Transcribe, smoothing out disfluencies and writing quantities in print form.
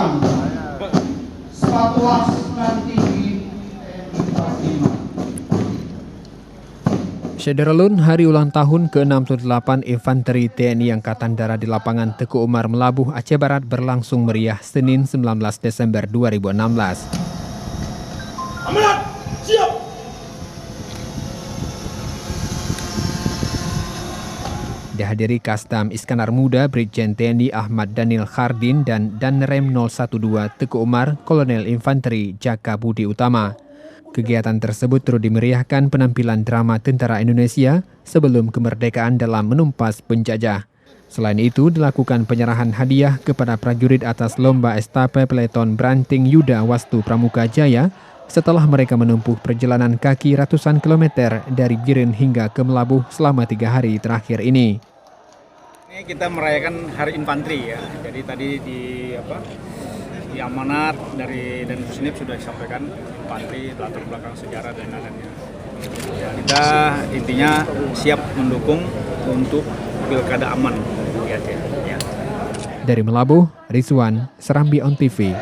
Ridwan, Satuan Tinggi TNI Patimah. Syederalun hari ulang tahun ke-68 Infanteri TNI Angkatan Darat di lapangan Teguh Umar Melabuh, Aceh Barat berlangsung meriah Senin 19 Desember 2016. Amanat, siap! Dihadiri Kastam Iskandar Muda, Brigjen TNI Ahmad Daniel Khardin dan Danrem 012 Teguh Umar, Kolonel Infanteri Jaka Budi Utama. Kegiatan tersebut turut dimeriahkan penampilan drama tentara Indonesia sebelum kemerdekaan dalam menumpas penjajah. Selain itu, dilakukan penyerahan hadiah kepada prajurit atas lomba estafet peleton Branting Yuda Wastu Pramuka Jaya setelah mereka menempuh perjalanan kaki ratusan kilometer dari Biren hingga ke Melabuh selama 3 hari terakhir ini. Ini kita merayakan Hari Infanteri ya. Jadi tadi di amanat dari Denpusnip sudah disampaikan infanteri, latar belakang sejarah dan lain-lainnya. Ya, kita intinya siap mendukung untuk pilkada aman di Aceh. Ya. Dari Melabuh, Rizwan, Serambi On TV.